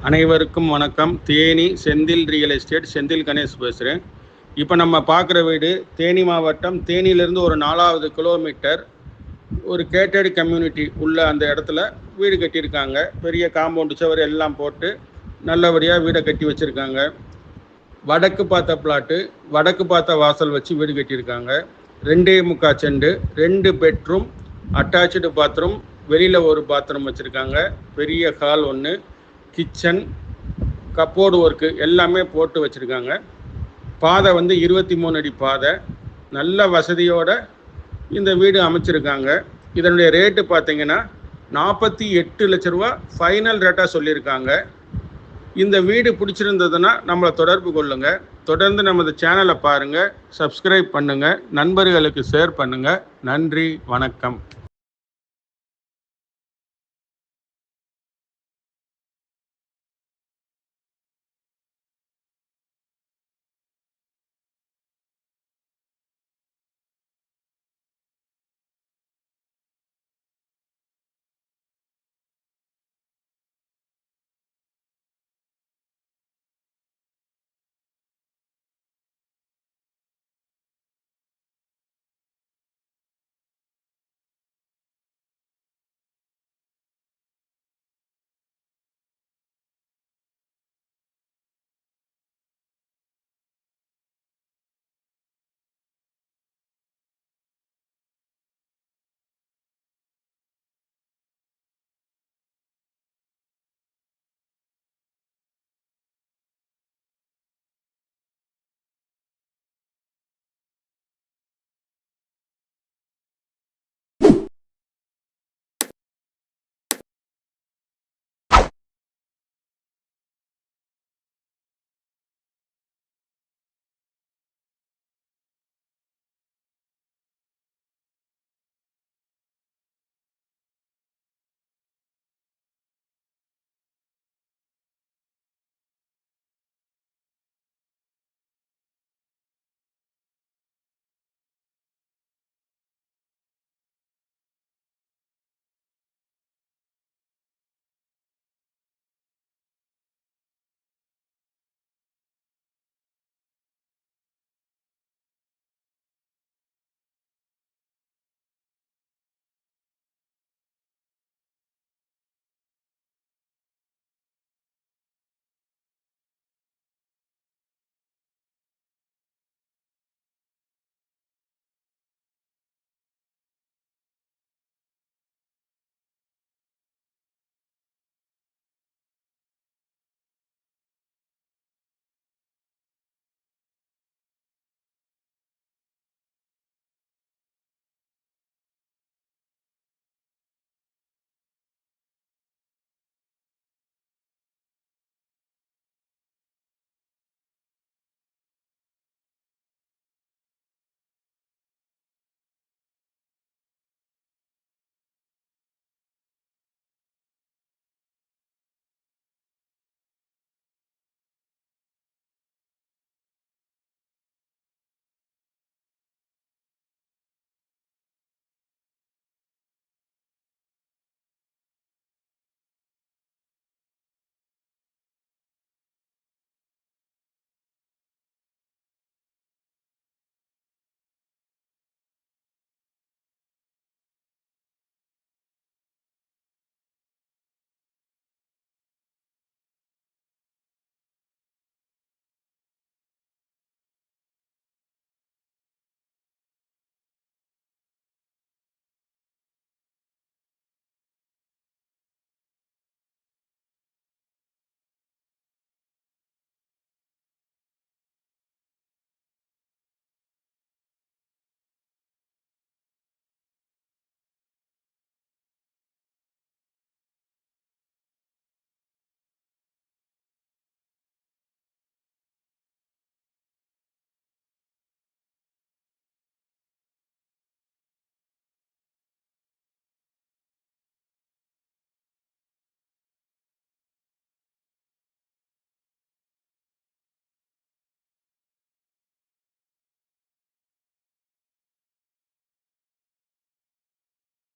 அனைவருக்கும் வணக்கம். Theni Senthil real estate Senthil Ganesh பேசுகிறேன். இப்போ நம்ம பார்க்குற வீடு தேனி மாவட்டம், தேனியிலேருந்து ஒரு 4வது கிலோமீட்டர் ஒரு கேட்டட் கம்யூனிட்டி உள்ள அந்த இடத்துல வீடு கட்டியிருக்காங்க. பெரிய காம்பவுண்டு சுவர் எல்லாம் போட்டு நல்லபடியாக வீடை கட்டி வச்சுருக்காங்க. வடக்கு பார்த்த பிளாட்டு, வடக்கு பார்த்த வாசல் வச்சு வீடு கட்டியிருக்காங்க. 2.25 செண்டு, 2 பெட்ரூம், அட்டாச்சு பாத்ரூம், வெளியில் ஒரு பாத்ரூம் வச்சுருக்காங்க. பெரிய ஹால் ஒன்று, கிச்சன், கப்போர்டு ஒர்க்கு எல்லாமே போட்டு வச்சுருக்காங்க. பாதை 23 அடி பாதை, நல்ல வசதியோடு இந்த வீடு அமைச்சிருக்காங்க. இதனுடைய ரேட்டு பார்த்தீங்கன்னா 48 லட்ச ரூபா ஃபைனல் ரேட்டாக சொல்லியிருக்காங்க. இந்த வீடு பிடிச்சிருந்ததுன்னா நம்மளை தொடர்பு கொள்ளுங்கள். தொடர்ந்து நமது சேனலை பாருங்கள், சப்ஸ்கிரைப் பண்ணுங்கள், நண்பர்களுக்கு ஷேர் பண்ணுங்கள். நன்றி, வணக்கம்.